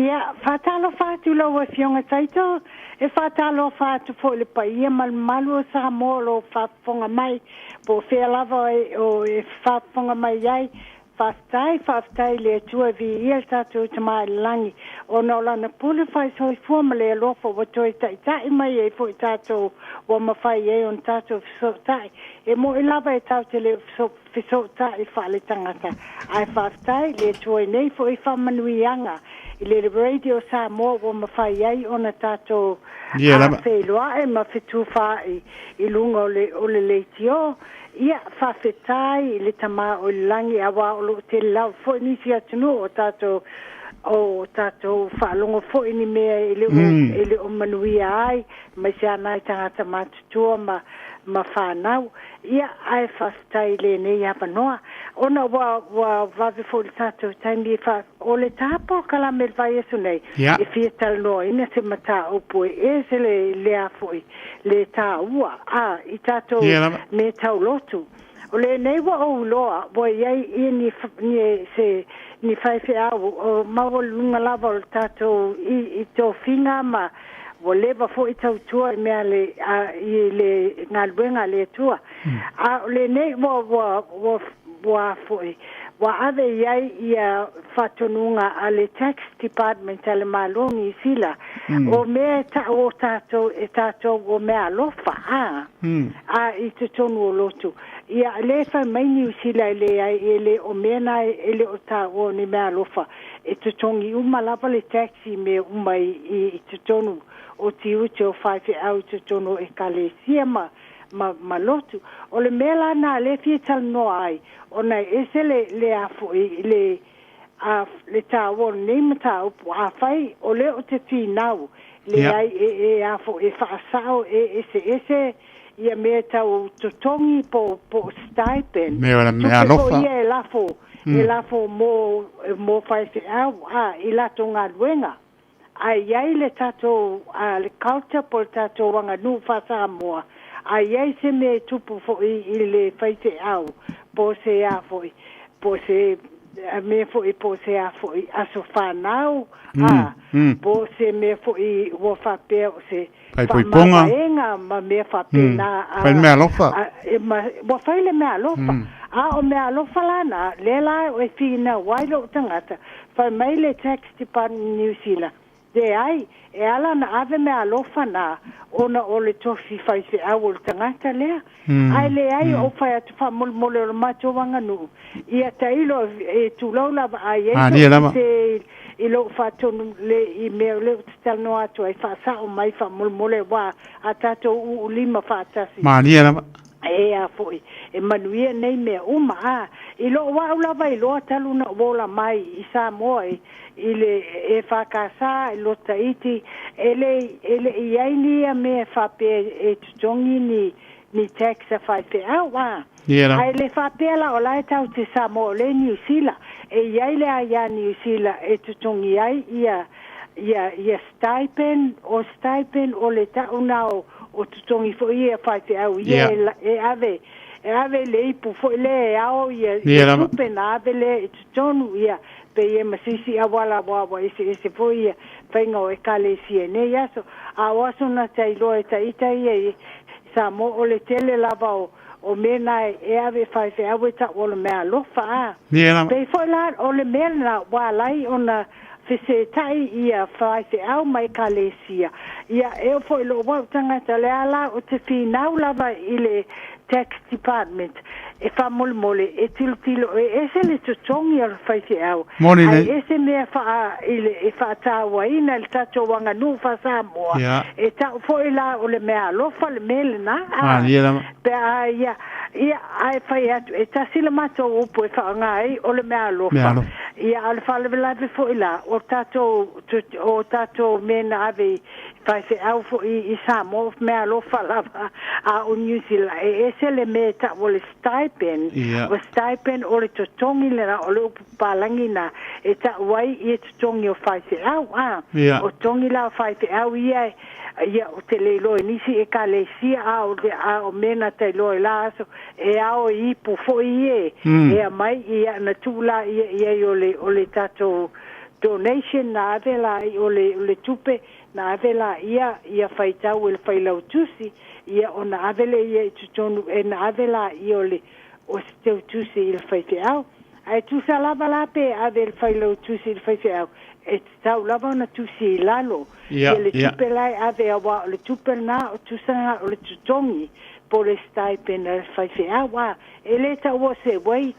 Ia, whatalo whātu lau e fionga taito, e whatalo whātu fo le paia malu o Samoa lo whafonga mai, po whea lava o e whafonga mai ai, whaftai le tua vi ia tātou tamai langi, o na ola na pule whai soi fuama le alofa o toi tai mai e fo i tātou o mawhai e on tātou fisotai, e mo i lava e tau te le fisotai whale tangata, ai whaftai le tua nei fo i whamanuianga, I le radio Samoa o mawhai ai o na tātou a wheloa e mawhitu whai I lunga o le leitio. Ia whawhetai le tama o langi awa o lo te lau fo nisi atunu o tātou whalongo fo ini mea ele o manuia ai mai se anai tangata matutua ma whanau. Ia ai whawhetai le nei apanoa. Ona wa vavi fo le tātou taimi o le tāpo kala me vai esu nei. E fia talanoa ina se mata upo e se le afoi le tā ua. I tātou me tau lotu. O le nei wa o loa, wa iai I ni whaiwhi au, o maua lunga lava o tātou I tō whinga ma, wa lewa fo I tau tua mea le ngā luenga le tua. O le nei wa foi. Wa ave iai ia whatonunga a le tax department ale maloni I sila. O mea o tātou o mea lofa. I te tonu o lotu. Ia le whai mai ni usila ele o mena ele o tā o ni mea lofa. E te tongi lava le taxi me I te tonu o ti uti o whaiwhi au te tonu e kale sia ma lotu. O le mela na le fie tal no ai. O na ese le afu le tā o nei mata upu a whai o le o te tinau. Le ai e afu e whaasao ese ia mea tau totongi po stipend. Mea alofa. Ia e lafo mo whaiwhi au I lato ngā luenga. Ai le tato le culture po tato wanga nu Samoa. Ai se me tupu fo I le whaiwhi au po se a fo po se me fo se a fo aso whanau po se me fo wo whape o se Paiponga. Ma me whape na Whai mea lofa. Wa whai le mea lofa. O mea lofa lana le la o e whina wailo tangata whai mai le tax department New Zealand. De ai, e ala na ave mea lofa na ona o le tofi whaise au o le tangata lea. Ai le ai o whai atu wha mole o le mato wanganu. Ia tailo e tūlau lava ai e I lo whatonu le I mea le o te talno atu ai whaasa o mai wha mole wa a tato u lima whaatasi. Mania lava. E a foi e manuia nei mea uma I lo wa lava I lo talu na wola mai I Samoa I le e whakasa I lo taiti ele iai ni a mea whape e tutongi ni taxa whaipe au ai le whape la o lai tau te Samoa le New Zealand e iai le aia New Zealand e tutongi ai ia stipend o le tauna o tutongi fo ia whaite au e ave le ipu fo le au ia tupe na ave le tutonu ia pe ia masisi awala wawa ese fo ia whainga o e kale sia ne yaso a waso na tailo e taita ia Samoa o le tele lava o mena e ave whaite au e ta o le mea lofa pe fo la o le mea na walai o na se tai ia whaite au mai kalesia ia e foi lo wa tangata le ala o te finau lava I le tax department e fa mole e tilo e se le tutongi al whaite au ai ese mea fa e fa tawa ina le tato wanga nu fa Samoa e ta foi la o le mea lofa le mele na pe ia ai fai atu e ta sila mato upo e fa ngai o le mea lofa ia al fa le lave foi la o tato mena ave fai se au fo I Samoa mea lofa lava a o New Zealand e se le meta o le stipend o le totongi le na o le upalangi na e ta wai I totongi o fai se au o tongi la fai se au ia o te leilo nisi e ka le sia o mena te loe la aso e ao I pu fo I e mai ia na tula ia o le tato donation na avela o le tupe na avela ia faitau le failau tusi ia ona avele ia tutonu na avela ia o se tusi il faitau ai tu salava la pe avel failau tusi il faitau e tau lava na tusi lalo ia le tupe lai ave wa le tupe na tu sanga o le tutongi po le stipend il faitau wa ele ta wo se wait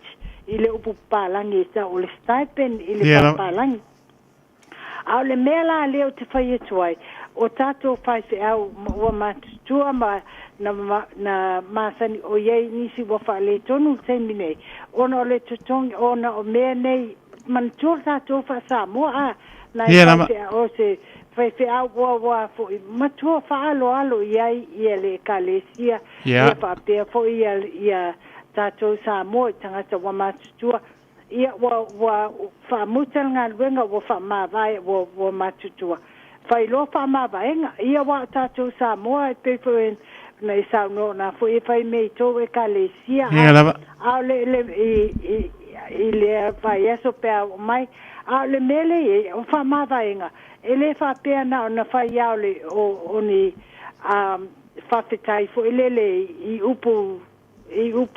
ile upu palangi ta o le stipend ile palangi au le mela leo te fai tuai o tato fai se au wa matua ma na masani o ye nisi wa fa le tonu te mine ona le tutongi ona o me nei man tuta to fa Samoa na o se fai au wa fo matua fa alo ye le kalesia ia fa pe fo ia tato Samoa tangata wa matua ia wa fa mutanga wenga wa fa ma vai wa matutua fai lo fa ma vaenga ia wa tato Samoa pe foi na isa no na foi fai me to e kalesia a le vai eso pe mai a le mele o fa ma vaenga ele fa pe na fai ya le o ni fa fitai fo ele i upu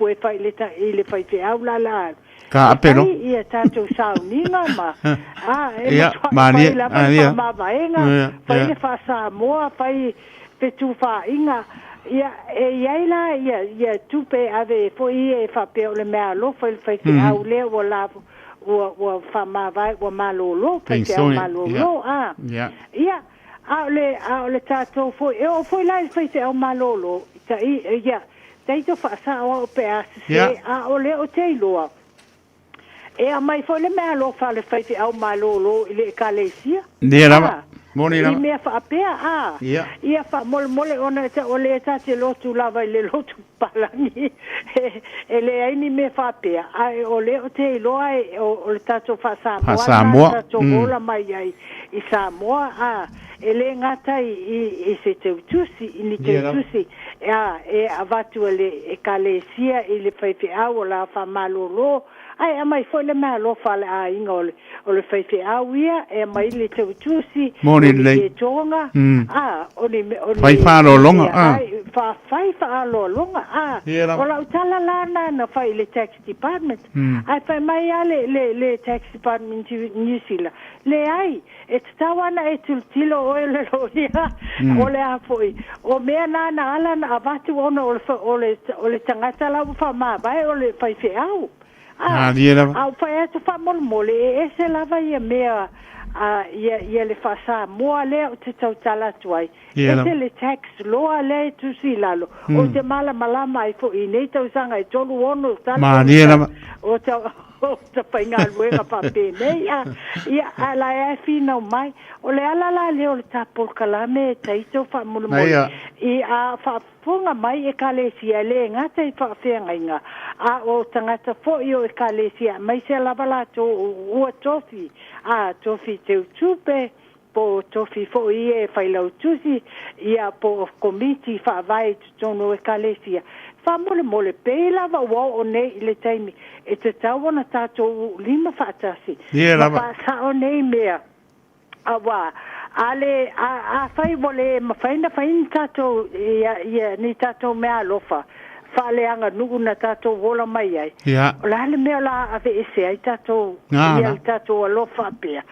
e fai le fai te au la ka apelo ia tato sau ninga ma ma vaenga fai le fa Samoa fai pe tu fa inga ia ia tupe ave foi e fa pe le mea lo fai au le o la o fa ma vai o malolo pe malolo ia le tato foi la fai au malolo ia taito fa sa o pe o le o te loa e a mai foi le mea lo fa le fai au malolo ile kalesia moni la me fa pea ia fa mole ona o le tate lo tu lava le lo tu palangi ele ai ni me fa pea ai o le o te loa o le tato fa Samoa tato bola mai ai i Samoa ele ngata i se te tusi ni te tusi e avatu le kalesia ile fai au la fa malolo ai mai foi le malo fale a inga o le fai au ia e mai le te tusi moni le tonga oni fai fa lo longa fai fa lo longa o la utala lana na fai le tax department ai fai mai le tax department New Zealand le ai e tawana e tilo o le lo ia o le a foi o me na ala na avatu ona o le tangata la fa ma vai o le fai au au fai tu fa mole e se lava ia mea ia le fa Samoa le o te tautala tuai e se le tax loa le tu si lalo o te mala mai fo i nei tau sanga i tolu ono o te painga luenga pa pene ia ala e fina mai o le ala le o le tapol kalame taito fa mole i fa funga mai e kalesia le ngata i fa fenga o tangata fo i o e kalesia mai se lavala to ua tofi tofi te utupe po tofi fo i e failau tusi ia po komiti fa vai tono e kalesia fa mole pe lava o nei le taimi e te tawana tato lima fatasi ma sa o nei mea awa ale fai vole ma faina tato ia ni tato mea lofa fale anga nugu na tato vola mai ai la le mea la ave ese ai tato ia tato lofa pea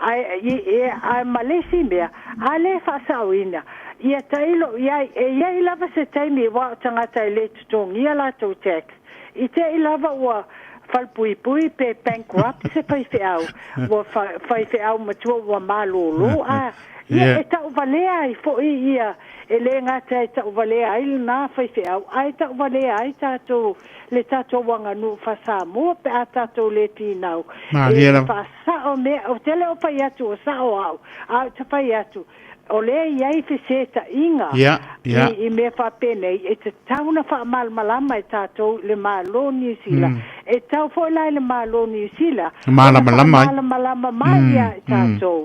ai malesi mea ale fa sauina ia tailo ia lava se taimi wa tangata le tutongi ia la to tax i te lava wa falpui pe bankrupt se fai au wa fai au matua wa malolo ia e tau valea i fo ia ele ngata e tau valea ai na fai au ai tau valea ai tato le tato wanga nu fa Samoa pe a tato le tinau e fa sa o me o tele o fai atu o sa o au te fai atu o le iai feseta inga i me fa pene e te tauna fa malmalama e tato le malo New Zealand e tau fo lai le malo New Zealand malmalama mai e tato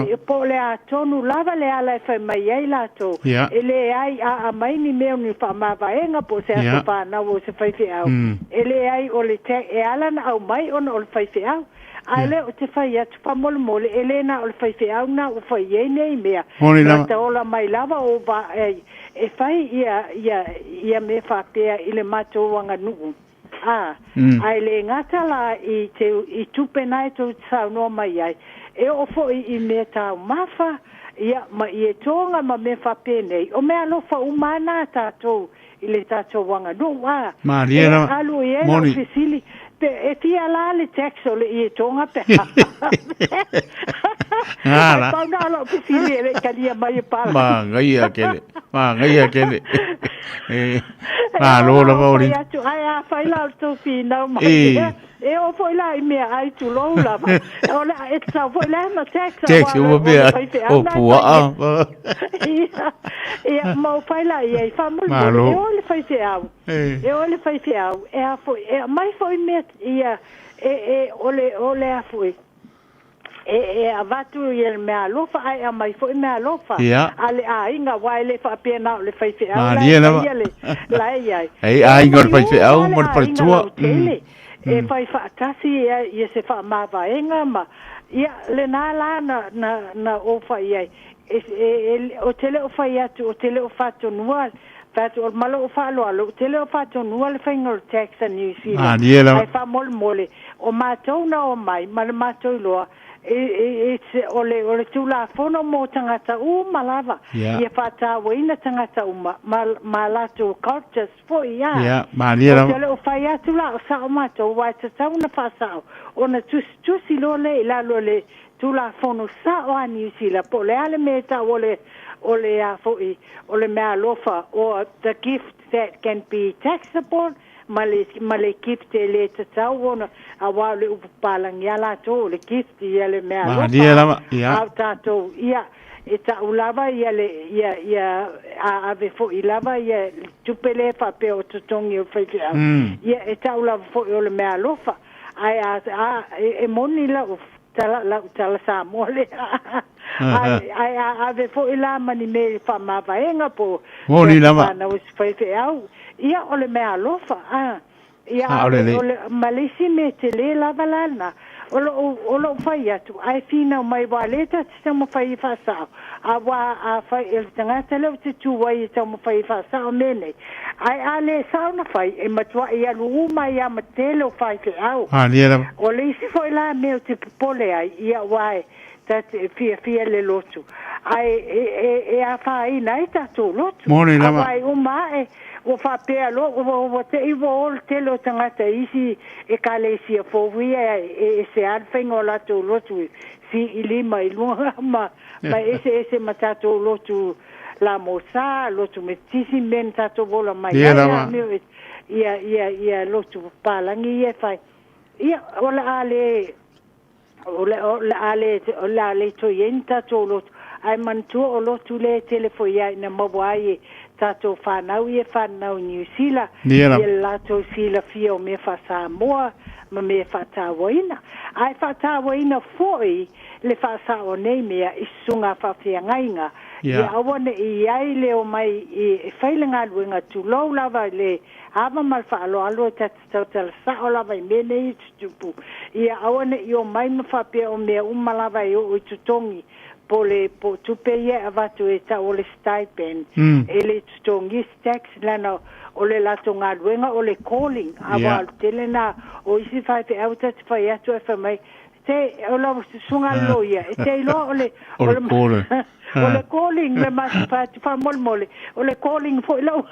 e po le a tonu lava le ala e fai mai ai lato e le ai a mai ni meo ni fa mavaenga po se aso fa na o se fai au e le ai o le te e ala na au mai on o le fai au Ai le o te whai atu whamole Elena o le whai whiauna o whai e nei mea. Moni lava. Te ola mai lava o ba e whai ia me whapea i le mātou anga nuu. Ai le ngata la i tupe nai tau tsau no mai ai. E o foi i me tau mafa, ia ma i e tonga ma me whape nei. O mea lofa umana tātou i le tātou wanga no wā. Mariela, alu i e moni. o fisili. E fia la le texo le i e tonga pe. Ngara. Ai pauna alo fisili e le kalia mai e pala. Ma gaia kele. Lola vauri. Ai a whai lau tō whina mai. E o foi la i mea ai tu lou lava. O le e tau foi la na texa. Texa ua mea o pua. Ia mau fai la i whamul. E o le whai te au. E a foi. E mai foi mea ia. O le a foi. E a vatu i le mea lofa. Ai a mai foi mea lofa. Ale a inga wai le wha pena o le whai te au. La ia. Ei a inga le whai te au. Mor paritua. E fai whaatasi ia se wha mawaenga ma ia le nā la na o whai ai o tele o whai atu o tele o whato nua o malo o whaalo alo o tele o whato nua le whainga o taxa New Zealand ai wha mole o mātou na o mai ma le mātou loa ole tulafono mo tangata malava ia whātāwaina tangata ma lato cultures fo ia Mariela o tele o whai atu la o sao mātou wai tatau na whasao o na tusi lo le ila lo le tulafono sao a New Zealand po le ale me ta ole a foi ole mea lofa or the gift that can be taxable male gift le tatau ona a wale upalangi ala to le gift ia le mea lofa au tatou ia e ta ulava ia a ave fo ilava ia tupele fa pe o tutongi o fai ia e ta ulava fo o le mea lofa ai e moni la o tala Samoa le ai ave fo ila mani me fa mavaenga po moni lava na o fai au ia o le mea lofa ia o le malisi me te le lava lana o lo fai atu ai fina mai waleta te mo fai fasao a fai el tangata le te tu wai te mo fai fasao mene ai ale sauna fai e matua ia lu mai ia matelo fai te au o le isi foi la me te pole ai ia wai that fia le lotu ai a fai nai tatu lotu ai uma o fa pe alo o te ivo ol te lo tangata isi e kalesia fo via e se alfengo la to lotu si ilima ilua ma ese matato lotu la mosa lotu metisi men tato vola mai ia lotu palangi ia fai ia ola ale to yenta to lotu ai mantu o lotu le telefoia na mawai tato whanau whanau New Zealand lato sila fio me wha Samoa ma me whatawaina ai whatawaina foi le whasao nei mea i sunga whawhiangainga ia awane i ai leo mai i whailinga luenga tu lau lava le hava mal whaalo tatau sao lava i mene i tutupu ia awane i o mai ma whapea o mea umalava i o tutongi po tupe ia avatu e ta ole stipend ele tutongi tax lana ole lato ngā luenga ole calling awa telena o isi whai te au tati whai atu e whamai te ola sunga loia e te ilo ole calling le masi whai mole ole calling fo ilo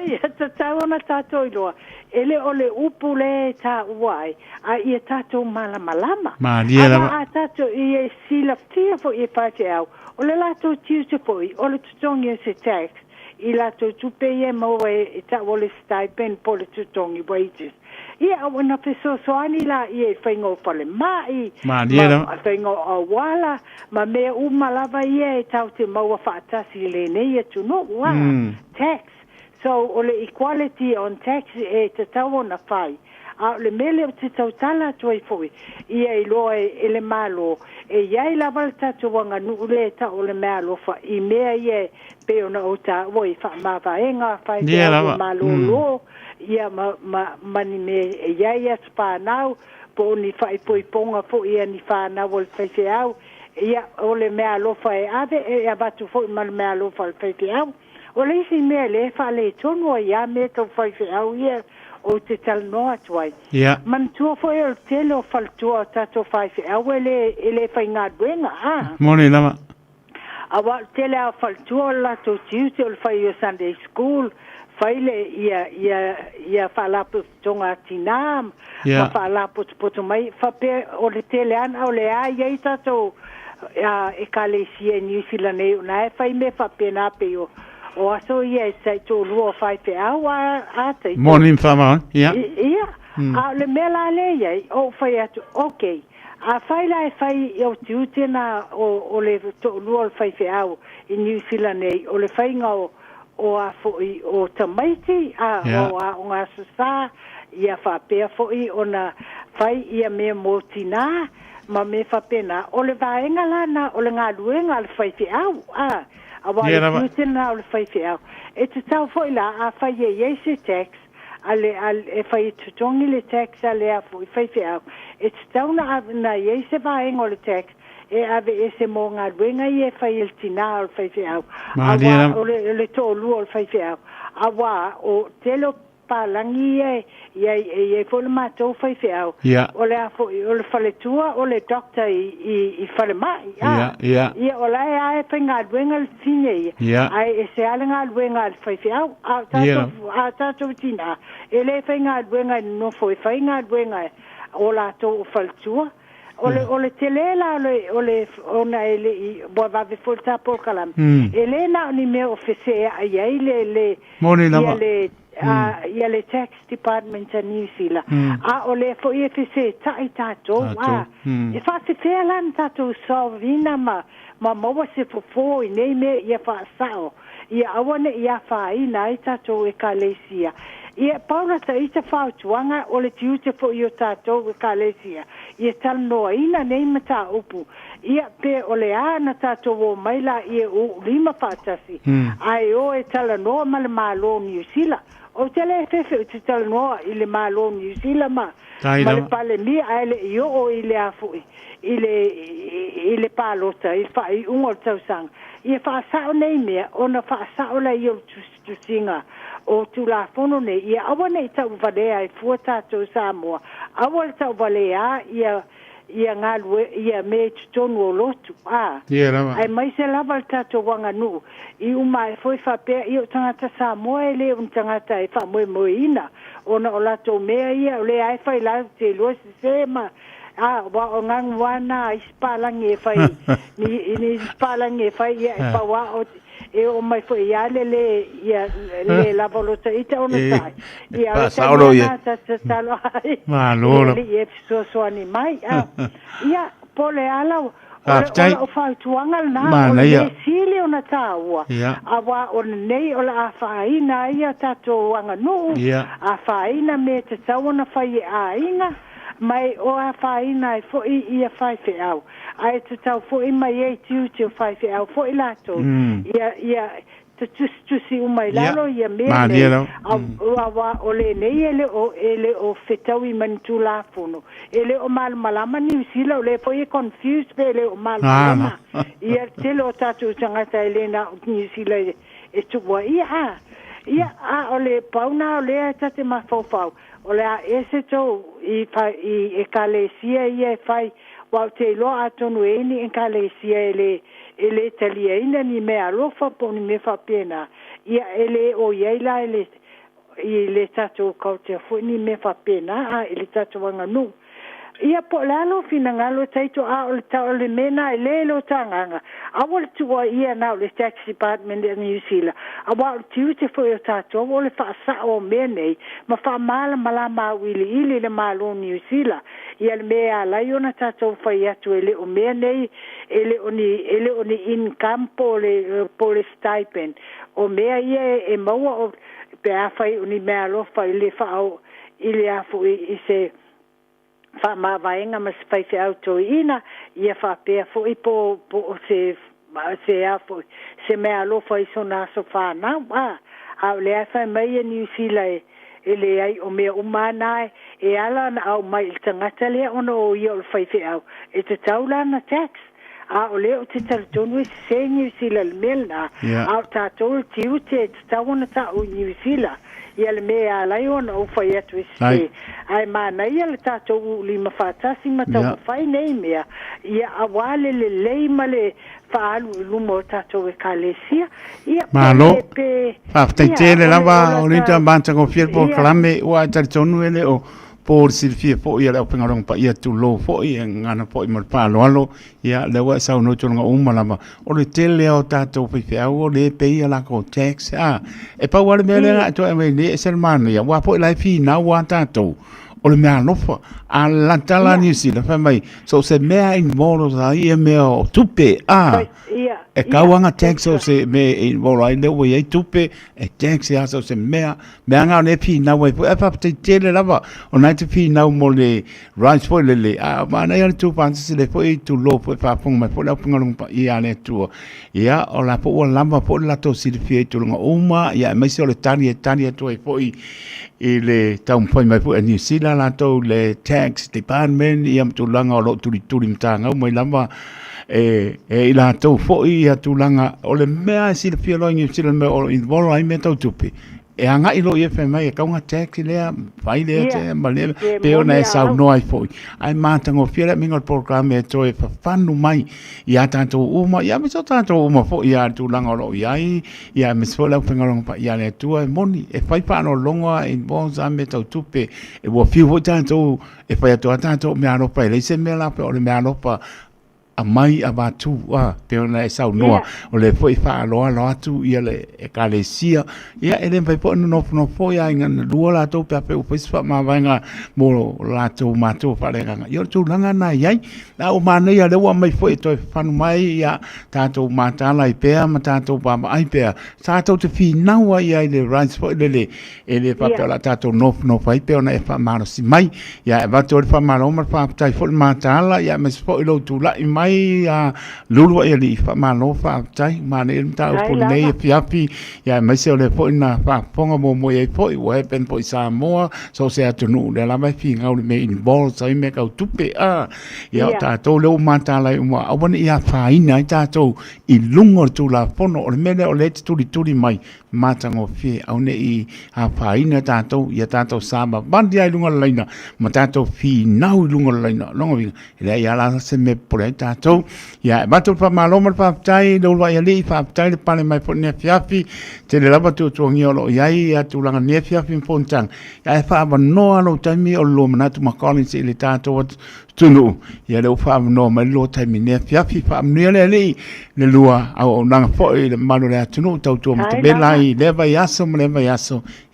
ia tatawana tato iloa ele ole upule ta uai a ia tato malama a tato ia sila tia fo ia pate au ole lato tiusa foi ole tutongi se tax i lato tupe ia maua e ta ole stipend po le tutongi wages ia wana peso soani la ia whaingo pale mai whaingo awala ma mea umalava ia e tau te maua whaatasi le neia tu no tax so ole equality on tax e te tau na whai a le mele o te tau tala tuai foi ia i loa e le malo e iai lava le tatu wanga nuule ta o le mea lofa i mea ia pe ona o ta woi wha mawhaenga whai te au malo lo ia mani me e iai atu pānau po ni fai poi ponga fo ia ni fa na wol fai fe au ia ole me alo fai ave e abatu fo mal me alo fai fe au ole si me le fa le tono ia me to fai fe au ia o te tal no atwai man tu fo el telo fal tu tato fai fe au ele fai nga duenga moni lama awa tele fal tu la to Tuesday o fai o Sunday school faile ia fala pu tonga tinam ma fala pu mai fa pe o le tele an o le ai ai tato e kalesia New Zealand na fai me fa pena pe o aso ia sai to lo fai pe awa ate morning fama ia a le mela le ia o fai atu okay a fai la fai o tiutena o le to lo fai fe au in New Zealand o le fai ngao o a foi o tamaiti o a nga sa ia fa pe foi ona fai ia me motina ma me fa pena o le vaenga lana o le nga luenga le fai fi au a wa le tena o le fai fi au e te tau foi la a fai ye se tax ale e fai tutongi le tax ale a foi fai fi au e te tau na ye se vaenga o le tax e ave ese mo nga luenga ie fai il tina o fai fi au awa o le to lu o fai fi au awa o telo palangi e fo le mato fai fi au o le afo o le fale tua o le doctor i fale mai ia o la e fai nga luenga le tine ai e se ale nga luenga le fai fi au a tato tina e le fai nga luenga no fo fai nga luenga o la to o fale tua ole telela ole ona ele bo va ve folta por kalam elena ni me ofese ai le moni lama ia le tax department in New Zealand ole fo ofese tai tato e fa se felan tato solvina ma mo se fo nei me ia fa sao ia awane ia fa ina tato e kalesia ia paula ta ita fautuanga o le tiute fo io tato e kalesia ia tal noa ina nei mata upu ia pe o le ana tato o maila ia o lima fatasi ai o e tala noa ma le malo New Zealand o tele fefe te tala noa i le malo New Zealand ma le pale mi ai le io o i le afu i le palota i fa i ungo tau sang ia fa sao nei mea ona fa sao la io tu singa o Tulafono ne ia awa nei tau valea e fuatato Samoa awa tau valea ia ngalue ia me tutonu o lotu ai mai se lava tato wanga nu i uma e foi fa pe i o tangata Samoa e le un tangata e fa moe ina ona o lato mea ia o le ai fai la te lua se ma wa o ngang wana ispalangi e fai ni ispalangi e fai ia e pa wa o e o mai foi ia le la volota ita ona sai ia sauro ia talo ma lolo ia so ani mai ia pole ala o fai tuanga na o sili ona taua awa o nei o la faina ia tato anga no a faina me te tauna fai ainga mai o a faina fo ia fai fe au ai te tau fo i mai e tiu fai fe au fo i lato ia te tusi umai lalo ia mea awa o le nei ele o fetau i mani Tulafono ele o malama New Zealand o le fo i confused pe ele o malama ia tele o tatu tangata elena New Zealand e tukua ia o le pauna o le tate mafofau o le a ese tau i e kalesia ia fai wa te lo atonu eni en kalesia ele talia ina ni me alofa po ni me fa pena ia ele o iaila ele tato kautea fu ni me fa pena ele tato wanga nu ia po lalo fina ngalo taito o le tau le mena ele lo tanganga awal tua ia na le tax department in New Zealand awal tiute fo yo tato o le fa sa o mene ma fa malama wili le malo New Zealand ia le mea la yona tato fa ia tu ele o mene ele oni income po le stipend o mea ia e maua o pe afai oni mea lo fa ile fa o ile afu i se fa ma vaenga mas fai fe auto ina ia fa pe fo i po se afo se me alo fa i sona so fa na a le fa mai New Zealand ele ai o mea umana e ala na au mai il tangata lea ono o ia o le whaife au e te taulana tax a o leo te taritonu e se New Zealand melna a o tātou le tiu te tawana ta o New Zealand ia le mea alai ona o whai atu e se ai mana ia le tātou lima whātasi ma tau whai nei mea ia awale le leima le whaalu lumo tātou e kālesia ia malo whaftaitele lava o rita banta ko fier po kalame ua taritonu ele o por silfia po ia le pengarong pa ia tu lo po ia ngana po i pa lo ia le wa sa no tolonga umalama o le tele o tato pe o le pe ia la ko tax e pa wa le mele to e ne sermano ia wa po lai fi na wa tato o le mea lofa a la tala New Zealand fa mai so se mea in moro sa ia mea o tupe e kawanga tax o se me in moro ai le wa ia tupe e tax ia so se mea nga ne pi na wa e fa te tele lava o na te pi na mo le rice for le ma na ia tu pan se le foi tu lo foi fa pong mai foi la pong pa ia ne tu ia o la po o lamba po la to si fi tu nga uma ia mai se le tani tu e foi le tau foi mai po New Zealand la to le tax department ia tu langa o lo tu mtanga mai lamba e la to foi ia tu langa o le mea si le fi lo New Zealand me o involve ai me tau tupi e anga ilo ia fe mai e kaunga taxi lea vai lea te male pe ona e sau noi foi ai matango fiera mingo program e to e fanu mai ia tanto uma ia me so tanto uma foi ia tu langa lo ia me so la pengolong pa ia le tu e moni e fai pa no longa in bonza me tau tupe e wo fiu tanto e fai to tanto me ano pa le se me la pe o me ano pa a mai a batu pe ona e sau noa o le foi fa lo atu ia le e kalesia ia ele vai po no foi a inga lua la to pe o foi fa ma vanga mo la to ma to fa le nga yo tu langa na ia na o mana ia le wa mai foi to fa mai ia tato mata la pe ma tato pa ai pe tato te fi na wa ia le rights foi le ele pa pe la tato no fai pe ona e fa ma si mai ia va to fa ma ma fa tai fo mata la ia me foi lo tu la mai lulu e li fa malo fa tai ma ne ta ko nei fiapi ya mai se le po na fa ponga mo e po e pen po Samoa so se atunu le la mai fi ngau me in ball sai me ka tupe ya ta to le mata la uma awani ia fa ina ta to I lungo Tulafono o mele o le tuli mai mata ngo fi au ne I a fa ina ta to ya ta to saba bandi ai lungo laina ma ta to fi nau lungo laina longo vi le ya la se me por ta to ya batul pa malo ma pa tai do wa ya li fa tai le pale mai po ne fiafi te le lava tu ngi o ya ya tu langa ne fiafi pontang ya fa ba no lo tami o lo mana tu ma calling se le ta to tunu ya le fa no ma lo tami ne fiafi fa ne le lua au nanga fo le malo le tunu tau tu ma te belai leva yaso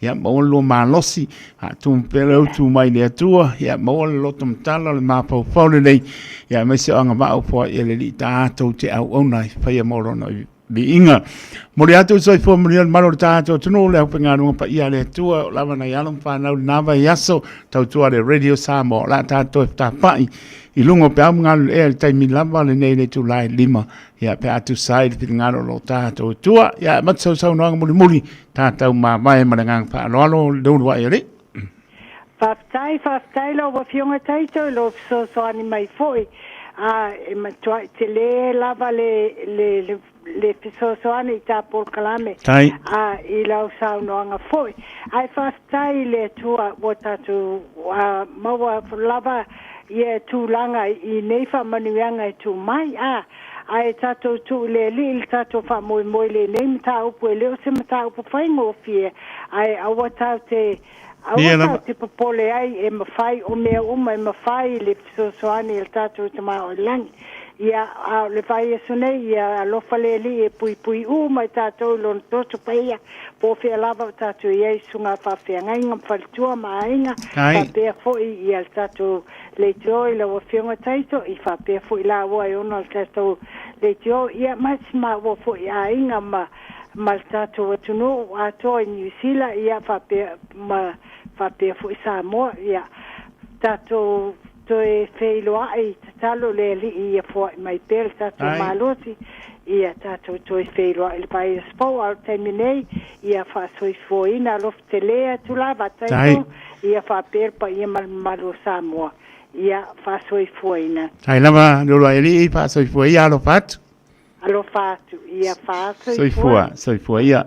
ya mo lo ma losi ha tu pelo tu mai le tua ya mo lo tum talo le ma po fo le ya me se anga ba fo ele li ta to te au ona fa ya mo no bi inga mo le atu so fo mo le malo ta to tunu le penga no pa ia le tua la na ya lo fa na nava yaso tau tu le radio Samoa la ta to ta pai I lungo pe ngal e tai mi lava le nei le tu lai lima ya pe atu side pe ngalo lo ta to tua ya mat so no muli ta tau ma mai ma ngang pa lo do wa ere Faftai lo wa fionga taito lo so ani mai foi e ma tua te le lava le so ani ta por kalame I lo sa no anga foi ai faftai le tua wata tu ma wa lava ia tūlanga I nei whamanuanga I tū mai ai tato tu le li tato fa moi le nei mta upu e leo se mta upu whaingo fie ai awata te popole ai e mawhai o mea uma e mawhai le soani il tato te maa o langi ia le vai e sone ia lofa le li e pui uma I tato lon toto paia po fia lava tato ia sunga fa fia ngainga mfalitua maainga fa pia foi ia tato le tio I la wafionga taito I fa pia foi la wa I ono tato le tio ia masima wa foi a inga ma tato watuno ato I New Zealand ia fa pia foi Samoa ia tato toe whailoa i tatalo le li i a fua mai pēr tato malosi i a tato toe whailoa i le pai a spau au teiminei i a wha soifoina lof te lea tula vataito i a wha pēr pa i a malo Samoa i a wha soifoina. Tai lava lolo e li i wha soifua i alo fatu. Alo fatu i a wha soifua ia.